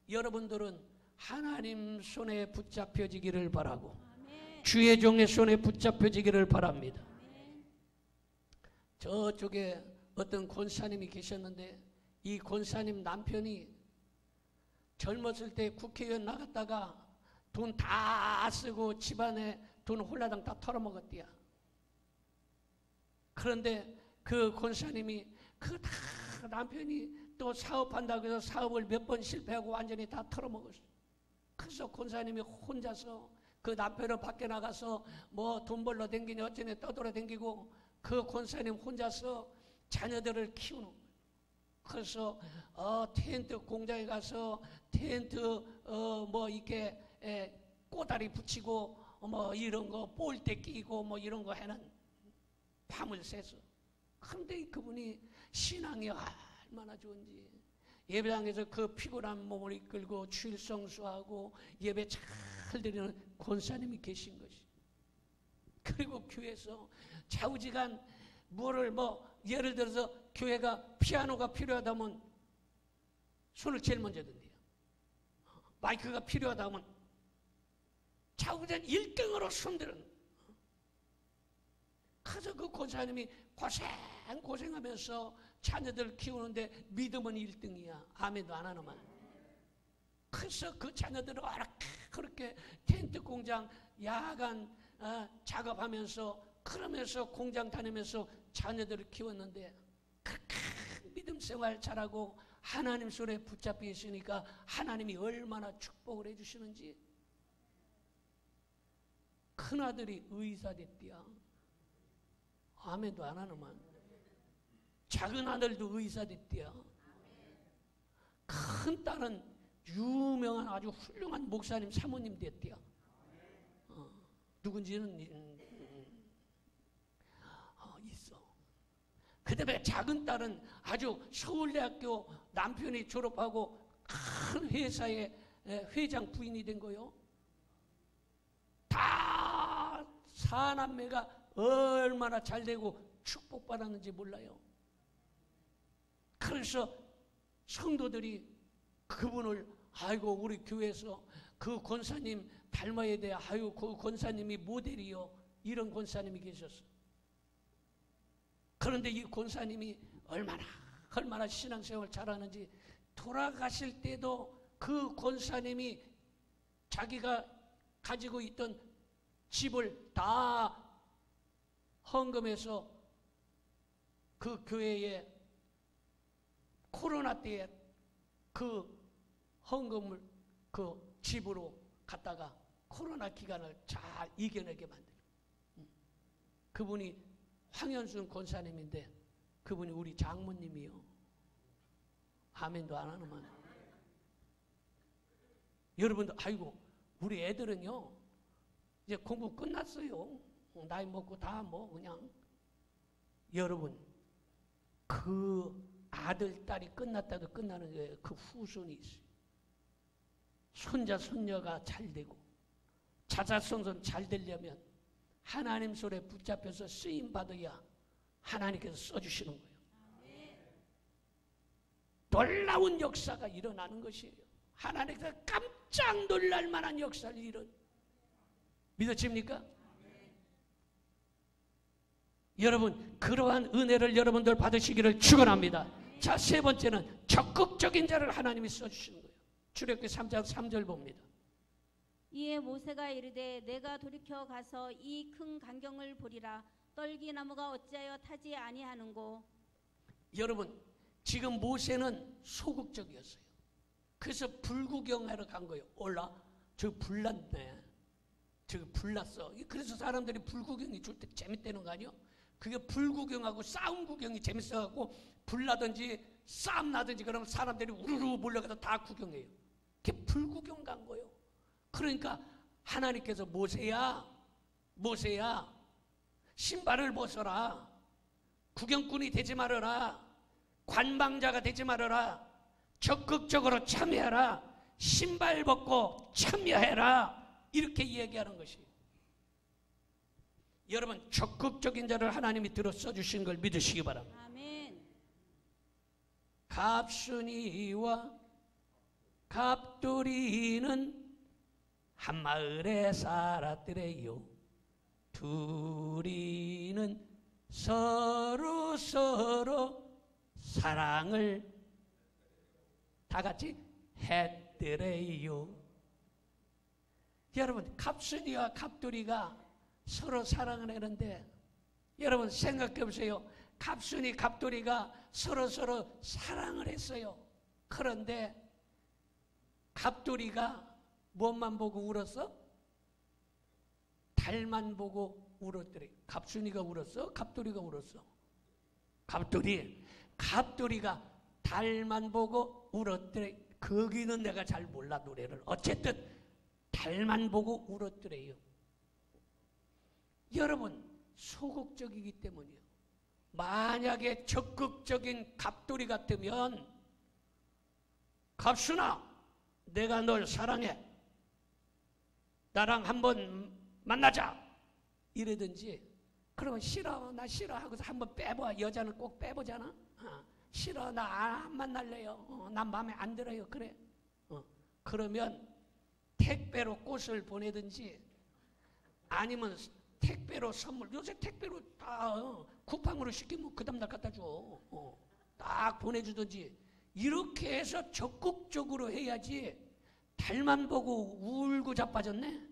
S1: 여러분들은 하나님 손에 붙잡혀지기를 바라고,
S2: 아멘.
S1: 주의 종의 손에 붙잡혀지기를 바랍니다.
S2: 아멘.
S1: 저쪽에 어떤 권사님이 계셨는데, 이 권사님 남편이 젊었을 때 국회의원 나갔다가 돈 다 쓰고 집안에 돈 홀라당 다 털어먹었대야. 그런데 그 권사님이 그 다 남편이 또 사업한다고 해서 사업을 몇 번 실패하고 완전히 다 털어먹었어. 그래서 권사님이 혼자서 그 남편은 밖에 나가서 뭐 돈 벌러 댕기니 어쩌니 떠돌아 댕기고, 그 권사님 혼자서 자녀들을 키우는 거예요. 그래서 텐트 공장에 가서 텐트 뭐 이렇게 꼬다리 붙이고 뭐 이런 거 볼때 끼고 뭐 이런 거 해는 밤을 새서. 그런데 그분이 신앙이 얼마나 좋은지, 예배당에서 그 피곤한 몸을 이끌고 주일 성수하고 예배 잘 드리는 권사님이 계신 것이. 그리고 교회에서 좌우지간 뭐를 예를 들어서 교회가 피아노가 필요하다면 손을 제일 먼저 든대요. 마이크가 필요하다면 좌우지간 1등으로 손들은. 그래서 그 권사님이 고생하면서 자녀들 키우는데 믿음은 1등이야. 아멘도 안 하나만. 그래서 그 자녀들은 그렇게 텐트 공장 야간 작업하면서, 그러면서 공장 다니면서 자녀들을 키웠는데, 그렇게 믿음 생활 잘하고 하나님 손에 붙잡혀 있으니까 하나님이 얼마나 축복을 해주시는지. 큰아들이 의사 됐대야. 아멘도 안 하나만. 작은 아들도 의사 됐대야. 큰 딸은 유명한 아주 훌륭한 목사님 사모님 됐대야. 누군지는 있어. 그 다음에 작은 딸은 아주 서울대학교 남편이 졸업하고 큰 회사의 회장 부인이 된 거요. 사남매가 얼마나 잘되고 축복받았는지 몰라요. 그래서 성도들이 그분을 아이고 우리 교회에서 그 권사님 닮아야 돼. 아유 그 권사님이 모델이요. 이런 권사님이 계셨어. 그런데 이 권사님이 얼마나 신앙생활 잘하는지 돌아가실 때도 그 권사님이 자기가 가지고 있던 집을 다 헌금해서 그 교회에 코로나 때에 그 헌금을 그 집으로 갖다가 코로나 기간을 잘 이겨내게 만들어. 그분이 황현순 권사님인데 그분이 우리 장모님이요. 아멘도 안 하는만. 여러분들 아이고 우리 애들은요 이제 공부 끝났어요. 나이 먹고 다 뭐 그냥. 여러분 그 아들 딸이 끝났다도 끝나는 거예요. 그 후손이 있어요. 손자 손녀가 잘 되고 자자손손 잘 되려면 하나님 손에 붙잡혀서 쓰임 받아야 하나님께서 써주시는 거예요. 놀라운 역사가 일어나는 것이에요. 하나님께서 깜짝 놀랄 만한 역사를 믿어집니까? 여러분 그러한 은혜를 여러분들 받으시기를 축원합니다. 자, 세 번째는 적극적인 자를 하나님이 써주시는 거예요. 출애굽기 3장 3절 봅니다.
S2: 이에 모세가 이르되 내가 돌이켜 가서 이 큰 광경을 보리라. 떨기나무가 어찌하여 타지 아니하는고. 여러분 지금 모세는 소극적이었어요. 그래서 불구경하러 간 거예요. 올라 저 불났네. 저기 불났어. 그래서 사람들이 불구경이 줄 때 재밌다는 거 아니요? 그게 불구경하고 싸움 구경이 재밌어갖고 불나든지 싸움 나든지 그러면 사람들이 우르르 몰려가서 다 구경해요. 그게 불구경 간 거예요. 그러니까 하나님께서 모세야 신발을 벗어라. 구경꾼이 되지 말아라. 관방자가 되지 말아라. 적극적으로 참여해라. 신발 벗고 참여해라. 이렇게 얘기하는 것이에요. 여러분 적극적인 자를 하나님이 들어 써주신 걸 믿으시기 바랍니다. 아멘.
S1: 갑순이와 갑돌이는 한 마을에 살았더래요. 둘이는 서로 사랑을 다 같이 했더래요. 여러분 갑순이와 갑돌이가 서로 사랑을 했는데 여러분 생각해 보세요. 갑순이 갑돌이가 서로 사랑을 했어요. 그런데 갑돌이가 무엇만 보고 울었어? 달만 보고 울었더래. 갑순이가 울었어? 갑돌이가 울었어? 갑돌이가 달만 보고 울었더래. 거기는 내가 잘 몰라 노래를. 어쨌든 달만 보고 울었더래요. 여러분 소극적이기 때문이요. 만약에 적극적인 갑돌이 같으면 갑순아 내가 널 사랑해. 나랑 한번 만나자. 이러든지 그러면 싫어 나 싫어 하고서 한번 빼봐. 여자는 꼭 빼보잖아. 싫어 나 안 만날래요. 난 마음에 안 들어요. 그래. 그러면 택배로 꽃을 보내든지 아니면 택배로 선물. 요새 택배로 다 쿠팡으로 시키면 그 다음날 갖다 줘. 딱 보내주든지 이렇게 해서 적극적으로 해야지. 달만 보고 울고 자빠졌네.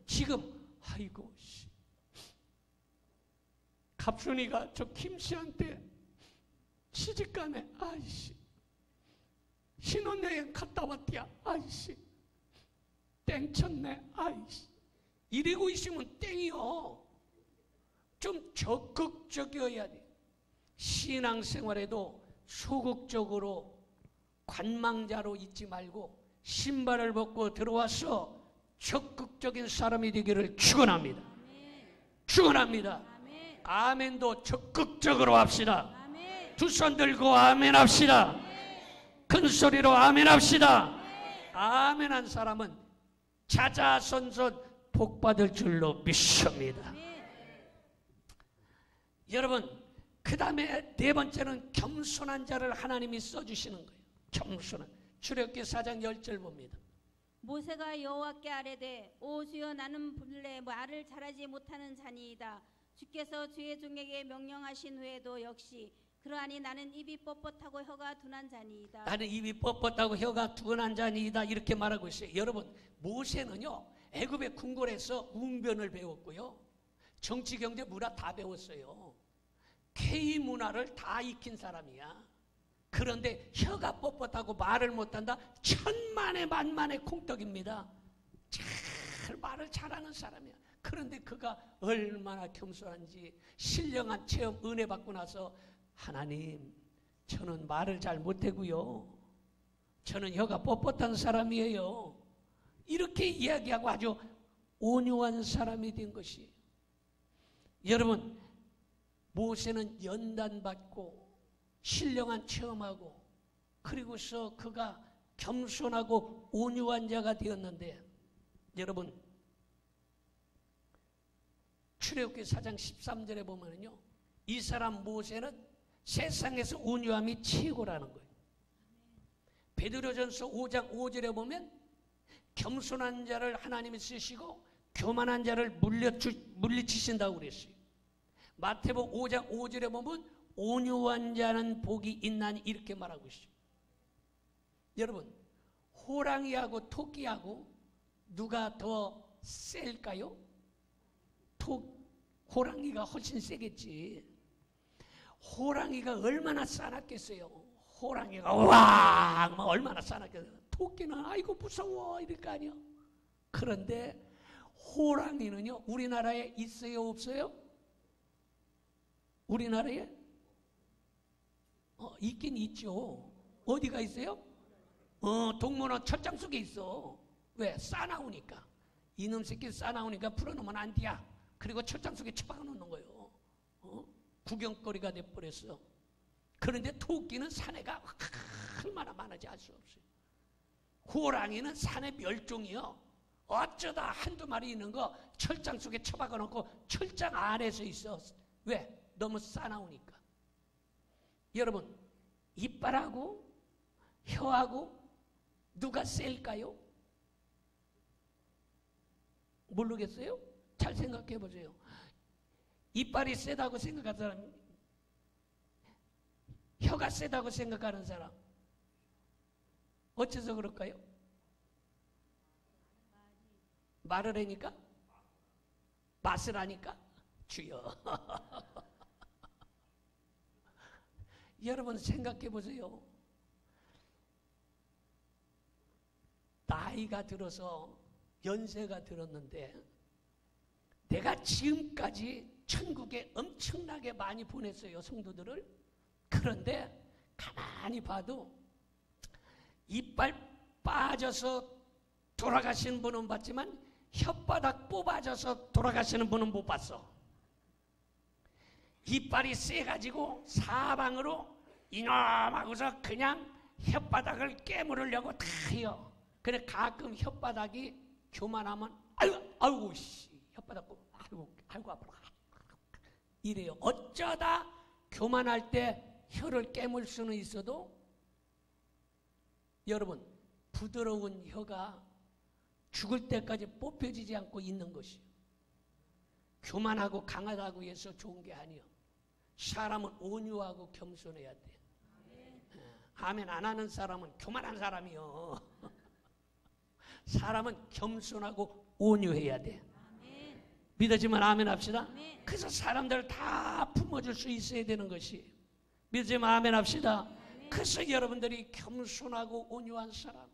S1: 지금 아이고 갑순이가 저 김씨한테 시집가네. 아이씨 신혼여행 갔다 왔디야. 아이씨 땡쳤네. 아이씨 이러고 있으면 땡이요. 좀 적극적이어야 돼. 신앙생활에도 소극적으로 관망자로 있지 말고 신발을 벗고 들어와서 적극적인 사람이 되기를 축원합니다. 축원합니다. 아멘도 적극적으로 합시다. 두 손 들고 아멘 합시다. 큰 소리로 아멘 합시다. 아멘 한 사람은 자자손손 복 받을 줄로 믿습니다.
S2: 아멘.
S1: 여러분, 그 다음에 네 번째는 겸손한 자를 하나님이 써주시는 거예요. 겸손한. 출애굽기 4장 10절 봅니다.
S2: 모세가 여호와께 아뢰되 오 주여 나는 본래 말을 잘하지 못하는 자니이다. 주께서 주의 종에게 명령하신 후에도 역시 그러하니 나는 입이 뻣뻣하고 혀가 둔한 자니이다.
S1: 나는 입이 뻣뻣하고 혀가 둔한 자니이다. 이렇게 말하고 있어요. 여러분, 모세는요 애굽의 궁궐에서 웅변을 배웠고요, 정치, 경제, 문화 다 배웠어요. K 문화를 다 익힌 사람이야. 그런데 혀가 뻣뻣하고 말을 못한다? 천만의 만만의 콩떡입니다. 잘 말을 잘하는 사람이야. 그런데 그가 얼마나 겸손한지, 신령한 체험, 은혜 받고 나서 하나님, 저는 말을 잘 못하고요, 저는 혀가 뻣뻣한 사람이에요, 이렇게 이야기하고 아주 온유한 사람이 된 것이. 여러분, 모세는 연단받고 신령한 체험하고 그리고서 그가 겸손하고 온유한 자가 되었는데, 여러분 출애굽기 4장 13절에 보면요, 이 사람 모세는 세상에서 온유함이 최고라는 거예요. 베드로전서 5장 5절에 보면 겸손한 자를 하나님이 쓰시고 교만한 자를 물리치신다고 그랬어요. 마태복음 5장 5절에 보면 온유한 자는 복이 있나니 이렇게 말하고 있어요. 여러분, 호랑이하고 토끼하고 누가 더 셀까요? 호랑이가 훨씬 세겠지. 호랑이가 얼마나 싸놨겠어요. 호랑이가 와 얼마나 싸놨겠어요. 토끼는 아이고 무서워 이럴 거 아니야. 그런데 호랑이는요, 우리나라에 있어요 없어요? 우리나라에 있긴 있죠. 어디가 있어요? 동물원 철장 속에 있어. 왜? 싸나우니까. 이놈 새끼 싸나우니까 풀어놓으면 안 돼야. 그리고 철장 속에 처박아 놓는 거예요. 구경거리가 돼버렸어. 그런데 토끼는 사내가 얼마나 많은지 알 수 없어요. 호랑이는 사내 멸종이요, 어쩌다 한두 마리 있는 거 철장 속에 처박아 놓고 철장 안에서 있어. 왜? 너무 싸나우니까. 여러분, 이빨하고 혀하고 누가 셀까요? 모르겠어요? 잘 생각해 보세요. 이빨이 세다고 생각하는 사람, 혀가 세다고 생각하는 사람, 어째서 그럴까요? 말을 하니까? 맛을 하니까? 주여. 여러분 생각해 보세요. 나이가 들어서 연세가 들었는데 내가 지금까지 천국에 엄청나게 많이 보냈어요, 성도들을. 그런데 가만히 봐도 이빨 빠져서 돌아가시는 분은 봤지만 혓바닥 뽑아져서 돌아가시는 분은 못 봤어. 이빨이 세가지고 사방으로 이놈하고서 그냥 혓바닥을 깨물으려고 다 해요. 그래 가끔 혓바닥이 교만하면 아이고 씨 혓바닥 뽑 아이고 아프다 이래요. 어쩌다 교만할 때 혀를 깨물 수는 있어도 여러분, 부드러운 혀가 죽을 때까지 뽑혀지지 않고 있는 것이 교만하고 강하다고 해서 좋은 게 아니요. 사람은 온유하고 겸손해야 돼. 아멘 안 하는 사람은 교만한 사람이요. 사람은 겸손하고 온유해야 돼. 믿어지면 아멘 합시다. 그래서 사람들을 다 품어줄 수 있어야 되는 것이, 믿어지면 아멘 합시다. 그래서 여러분들이 겸손하고 온유한 사람,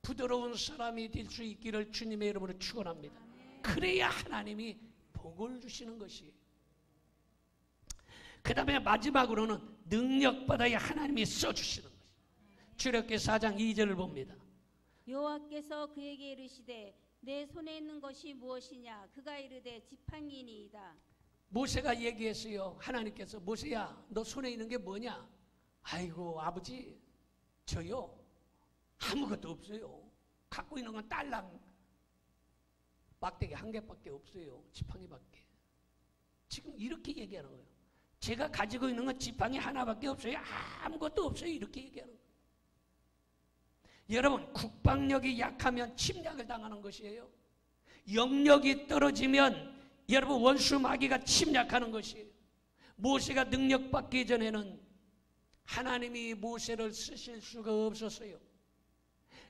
S1: 부드러운 사람이 될 수 있기를 주님의 이름으로 축원합니다. 그래야 하나님이 복을 주시는 것이. 그 다음에 마지막으로는 능력받아야 하나님이 써주시는 것이. 출애굽기 4장 2절을 봅니다.
S2: 여호와께서 그에게 이르시되 내 손에 있는 것이 무엇이냐? 그가 이르되 지팡이니이다.
S1: 모세가 얘기했어요. 하나님께서 모세야 너 손에 있는 게 뭐냐? 아이고 아버지 저요 아무것도 없어요. 갖고 있는 건 딸랑 막대기 한 개밖에 없어요. 지팡이밖에. 지금 이렇게 얘기하는 거예요. 제가 가지고 있는 건 지팡이 하나밖에 없어요. 아무것도 없어요. 이렇게 얘기하는 거예요. 여러분, 국방력이 약하면 침략을 당하는 것이에요. 영력이 떨어지면 여러분 원수 마귀가 침략하는 것이에요. 모세가 능력받기 전에는 하나님이 모세를 쓰실 수가 없었어요.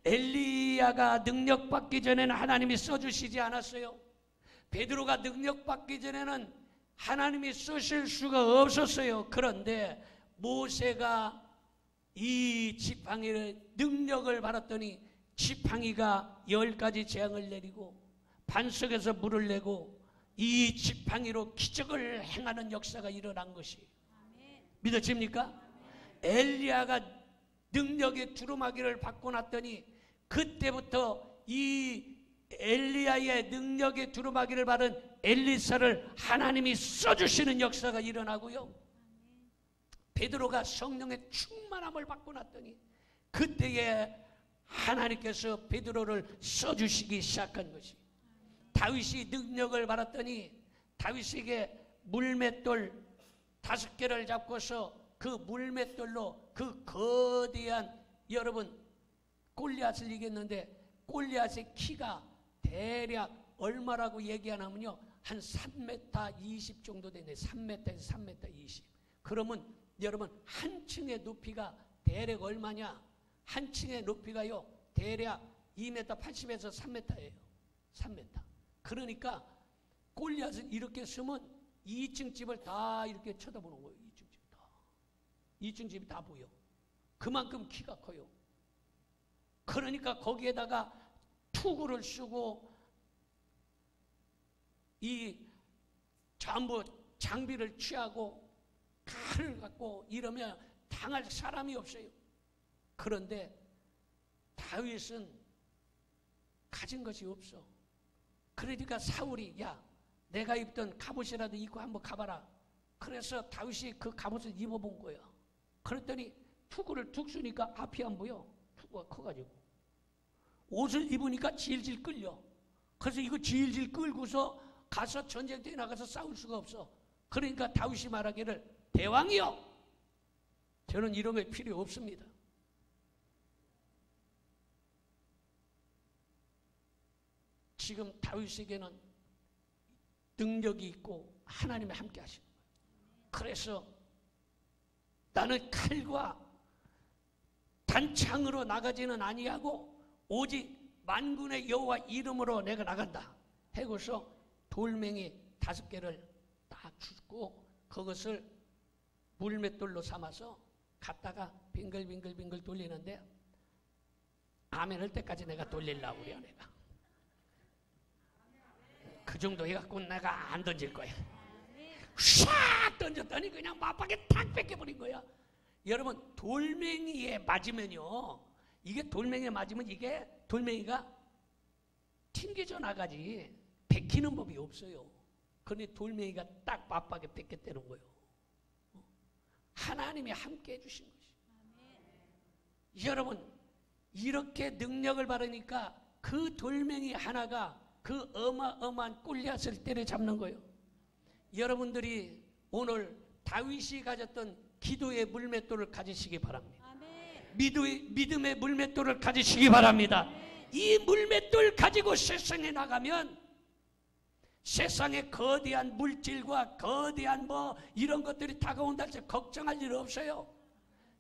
S1: 엘리야가 능력받기 전에는 하나님이 써주시지 않았어요. 베드로가 능력받기 전에는 하나님이 쓰실 수가 없었어요. 그런데 모세가 이 지팡이를 능력을 받았더니 지팡이가 10가지 재앙을 내리고 반석에서 물을 내고 이 지팡이로 기적을 행하는 역사가 일어난 것이 믿어집니까? 엘리야가 능력의 두루마기를 받고 났더니 그때부터 이 엘리야의 능력의 두루마기를 받은 엘리사를 하나님이 써주시는 역사가 일어나고요. 베드로가 성령의 충만함을 받고 났더니 그때에 하나님께서 베드로를 써주시기 시작한 것이. 다윗이 능력을 받았더니 다윗에게 물맷돌 5개를 잡고서 그 물맷돌로 그 거대한 여러분 골리앗을 이겼는데 골리앗의 키가 대략 얼마라고 얘기하냐면요, 한 3m 20 정도 되네. 3m에서 3m 20. 그러면 여러분 한 층의 높이가 대략 얼마냐? 한 층의 높이가요 대략 2m 80에서 3m예요. 3m. 그러니까 골리앗은 이렇게 서면 2층 집을 다 이렇게 쳐다보는 거예요. 2층 집 다. 2층 집이 다 보여. 그만큼 키가 커요. 그러니까 거기에다가 투구를 쓰고 이 전부 장비를 취하고 칼을 갖고 이러면 당할 사람이 없어요. 그런데 다윗은 가진 것이 없어. 그러니까 사울이 야 내가 입던 갑옷이라도 입고 한번 가봐라. 그래서 다윗이 그 갑옷을 입어본 거야. 그랬더니 투구를 툭 쏘니까 앞이 안 보여. 투구가 커가지고 옷을 입으니까 질질 끌려. 그래서 이거 질질 끌고서 가서 전쟁터에 나가서 싸울 수가 없어. 그러니까 다윗이 말하기를 대왕이여 저는 이런 게 필요 없습니다. 지금 다윗에게는 능력이 있고 하나님이 함께 하시는 거예요. 그래서 나는 칼과 단창으로 나가지는 아니하고 오직 만군의 여호와 이름으로 내가 나간다 해고서 돌멩이 5개를 딱 주고 그것을 물맷돌로 삼아서 갖다가 빙글빙글 돌리는데 아멘 할 때까지 내가 돌리려고 그래요. 내가 그 정도 해갖고 내가 안 던질 거야. 샥 던졌더니 그냥 맞박에 탁 뺏겨버린 거야. 여러분 돌멩이에 맞으면요, 이게 돌멩이에 맞으면 이게 돌멩이가 튕겨져 나가지 베끼는 법이 없어요. 그런데 돌멩이가 딱 맞박에 뺏겼다는 거예요. 하나님이 함께 해주신 것이. 여러분 이렇게 능력을 받으니까 그 돌멩이 하나가 그 어마어마한 골리앗을 때려잡는 거예요. 여러분들이 오늘 다윗이 가졌던 기도의 물맷돌을 가지시기 바랍니다. 믿음의 물맷돌을 가지시기 바랍니다. 이 물맷돌 가지고 세상에 나가면 세상에 거대한 물질과 거대한 이런 것들이 다가온다 해서 걱정할 일 없어요.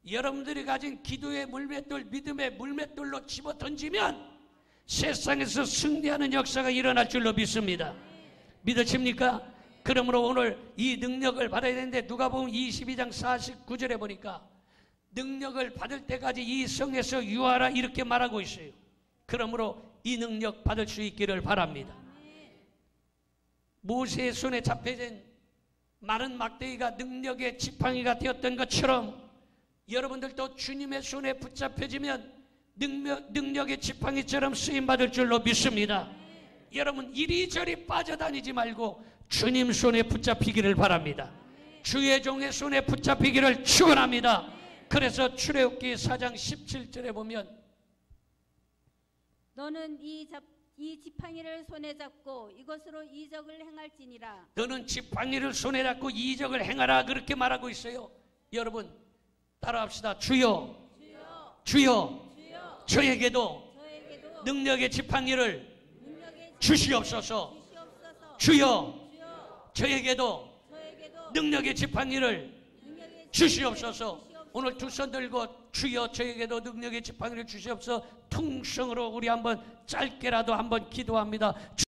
S1: 여러분들이 가진 기도의 물맷돌, 믿음의 물맷돌로 집어 던지면 세상에서 승리하는 역사가 일어날 줄로 믿습니다. 믿으십니까? 그러므로 오늘 이 능력을 받아야 되는데 누가복음 22장 49절에 보니까 능력을 받을 때까지 이 성에서 유하라 이렇게 말하고 있어요. 그러므로 이 능력 받을 수 있기를 바랍니다. 모세의 손에 잡혀진 마른 막대기가 능력의 지팡이가 되었던 것처럼 여러분들도 주님의 손에 붙잡혀지면 능력의 지팡이처럼 쓰임받을 줄로 믿습니다. 여러분 이리저리 빠져다니지 말고 주님 손에 붙잡히기를 바랍니다. 주의 종의 손에 붙잡히기를 축원합니다. 그래서 출애굽기 4장 17절에 보면
S2: 너는 이 이 지팡이를 손에 잡고 이것으로 이적을 행할지니라.
S1: 너는 지팡이를 손에 잡고 이적을 행하라 그렇게 말하고 있어요. 여러분 따라합시다. 주여,
S2: 주여,
S1: 주여,
S2: 주여,
S1: 저에게도
S2: 저에게도
S1: 능력의 지팡이를
S2: 능력의
S1: 주시옵소서.
S2: 주시옵소서.
S1: 주여,
S2: 주여,
S1: 저에게도
S2: 저에게도
S1: 능력의 지팡이를
S2: 능력의
S1: 주시옵소서. 오늘 두 손 들고 주여 저에게도 능력의 지팡이를 주시옵소서. 통성으로 우리 한번 짧게라도 한번 기도합니다.